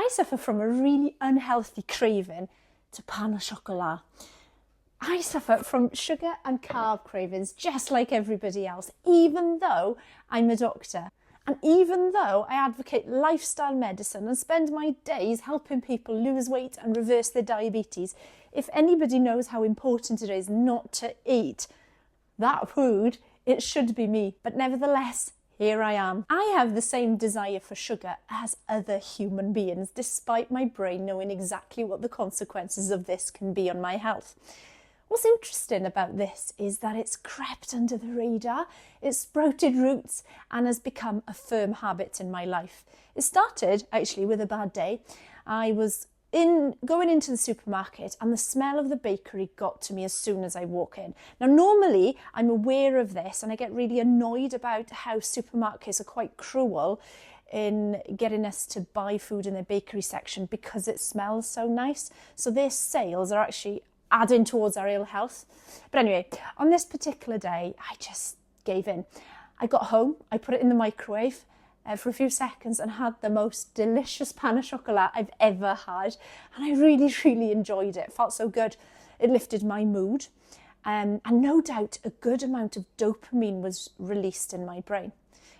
suffer from a really unhealthy craving to pain au chocolat. I suffer from sugar and carb cravings just like everybody else, even though I'm a doctor. And even though I advocate lifestyle medicine and spend my days helping people lose weight and reverse their diabetes, if anybody knows how important it is not to eat that food, it should be me. But nevertheless, here I am. I have the same desire for sugar as other human beings, despite my brain knowing exactly what the consequences of this can be on my health. What's interesting about this is that it's crept under the radar, it's sprouted roots and has become a firm habit in my life. It started actually with a bad day. I was going into the supermarket and the smell of the bakery got to me as soon as I walk in. Now normally I'm aware of this and I get really annoyed about how supermarkets are quite cruel in getting us to buy food in their bakery section because it smells so nice. So their sales are actually adding towards our ill health. But anyway, on this particular day, I just gave in. I got home, I put it in the microwave for a few seconds and had the most delicious pain au chocolat I've ever had. And I really, really enjoyed it. It felt so good. It lifted my mood. And no doubt a good amount of dopamine was released in my brain.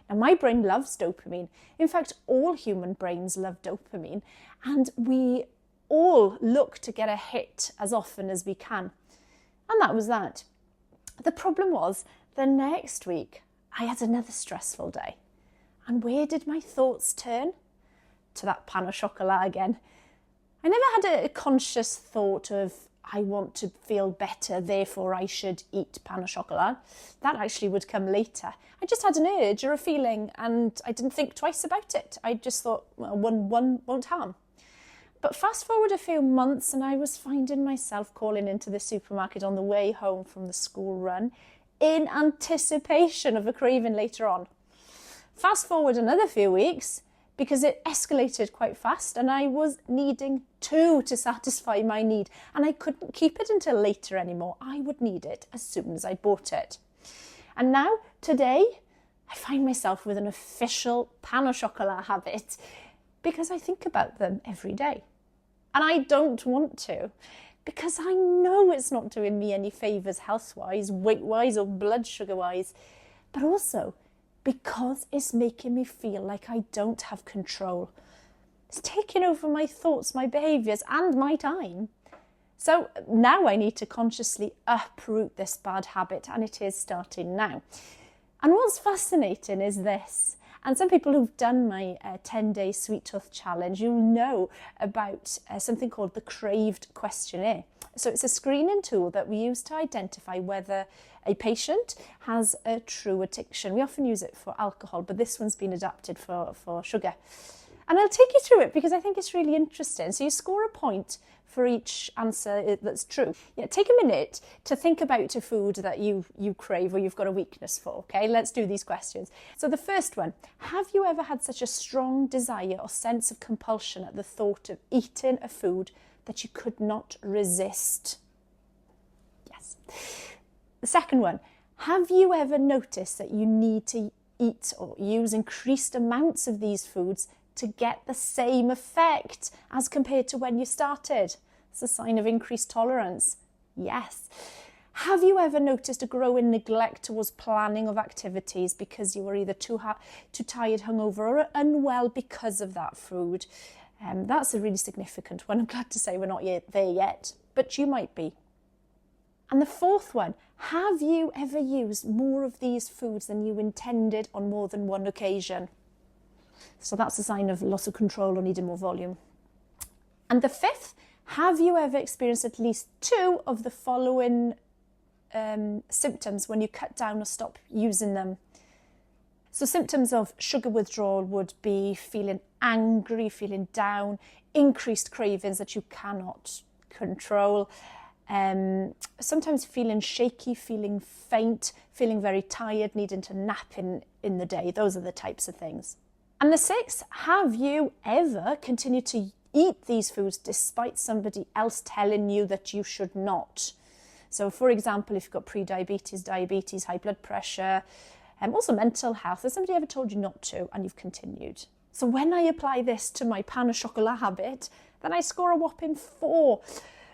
Now, my brain loves dopamine. In fact, all human brains love dopamine. And we all look to get a hit as often as we can. And that was that. The problem was the next week I had another stressful day. And where did my thoughts turn? To that pain au chocolat again. I never had a conscious thought of I want to feel better, therefore I should eat pain au chocolat. That actually would come later. I just had an urge or a feeling and I didn't think twice about it. I just thought, well, one won't harm. But fast forward a few months and I was finding myself calling into the supermarket on the way home from the school run in anticipation of a craving later on. Fast forward another few weeks because it escalated quite fast and I was needing two to satisfy my need and I couldn't keep it until later anymore. I would need it as soon as I bought it. And now, today, I find myself with an official pain au chocolat habit because I think about them every day. And I don't want to because I know it's not doing me any favours health-wise, weight-wise or blood sugar-wise, but also because it's making me feel like I don't have control. It's taking over my thoughts, my behaviours and my time. So now I need to consciously uproot this bad habit and it is starting now. And what's fascinating is this. And some people who've done my 10-day sweet tooth challenge, you'll know about something called the CRAVED questionnaire. So it's a screening tool that we use to identify whether a patient has a true addiction. We often use it for alcohol, but this one's been adapted for sugar. And I'll take you through it because I think it's really interesting. So you score a point for each answer that's true. Yeah, take a minute to think about a food that you crave or you've got a weakness for, okay? Let's do these questions. So the first one, have you ever had such a strong desire or sense of compulsion at the thought of eating a food that you could not resist? Yes. The second one, have you ever noticed that you need to eat or use increased amounts of these foods to get the same effect as compared to when you started? It's a sign of increased tolerance. Yes. Have you ever noticed a growing neglect towards planning of activities because you were either too tired, hungover or unwell because of that food? That's a really significant one. I'm glad to say we're not there yet, but you might be. And the fourth one, have you ever used more of these foods than you intended on more than one occasion? So that's a sign of loss of control or needing more volume. And the fifth, have you ever experienced at least two of the following symptoms when you cut down or stop using them? So symptoms of sugar withdrawal would be feeling angry, feeling down, increased cravings that you cannot control, sometimes feeling shaky, feeling faint, feeling very tired, needing to nap in the day. Those are the types of things. And the sixth, have you ever continued to eat these foods despite somebody else telling you that you should not? So for example, if you've got pre-diabetes, diabetes, high blood pressure, also mental health, has somebody ever told you not to and you've continued? So when I apply this to my pain au chocolat habit, then I score a whopping 4,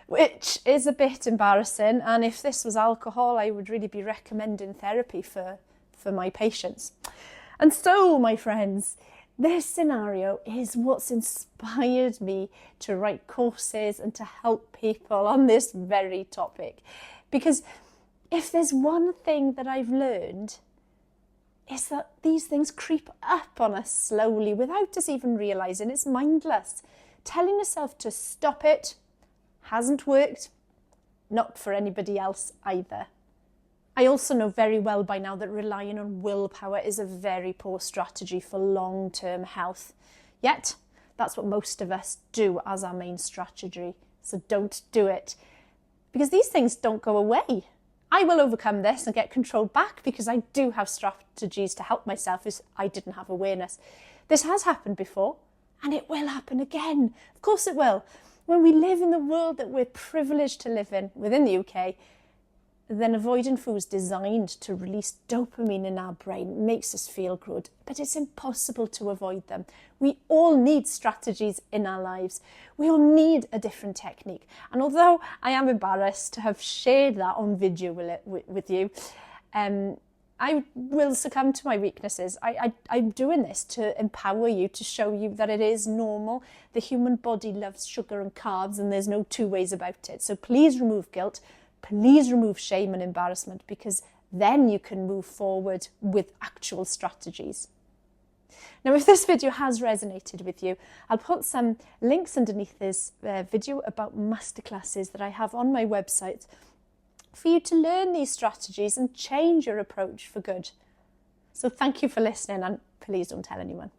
which is a bit embarrassing. And if this was alcohol, I would really be recommending therapy for my patients. And so, my friends, this scenario is what's inspired me to write courses and to help people on this very topic. Because if there's one thing that I've learned, is that these things creep up on us slowly without us even realising. It's mindless. Telling yourself to stop it hasn't worked, not for anybody else either. I also know very well by now that relying on willpower is a very poor strategy for long-term health. Yet, that's what most of us do as our main strategy. So don't do it. Because these things don't go away. I will overcome this and get control back because I do have strategies to help myself if I didn't have awareness. This has happened before and it will happen again. Of course it will. When we live in the world that we're privileged to live in within the UK, then avoiding foods designed to release dopamine in our brain makes us feel good, but it's impossible to avoid them. We all need strategies in our lives. We all need a different technique. And although I am embarrassed to have shared that on video with you, I will succumb to my weaknesses. I'm doing this to empower you, to show you that it is normal. The human body loves sugar and carbs and there's no two ways about it. So please remove guilt. Please remove shame and embarrassment, because then you can move forward with actual strategies. Now, if this video has resonated with you, I'll put some links underneath this video about masterclasses that I have on my website for you to learn these strategies and change your approach for good. So thank you for listening, and please don't tell anyone.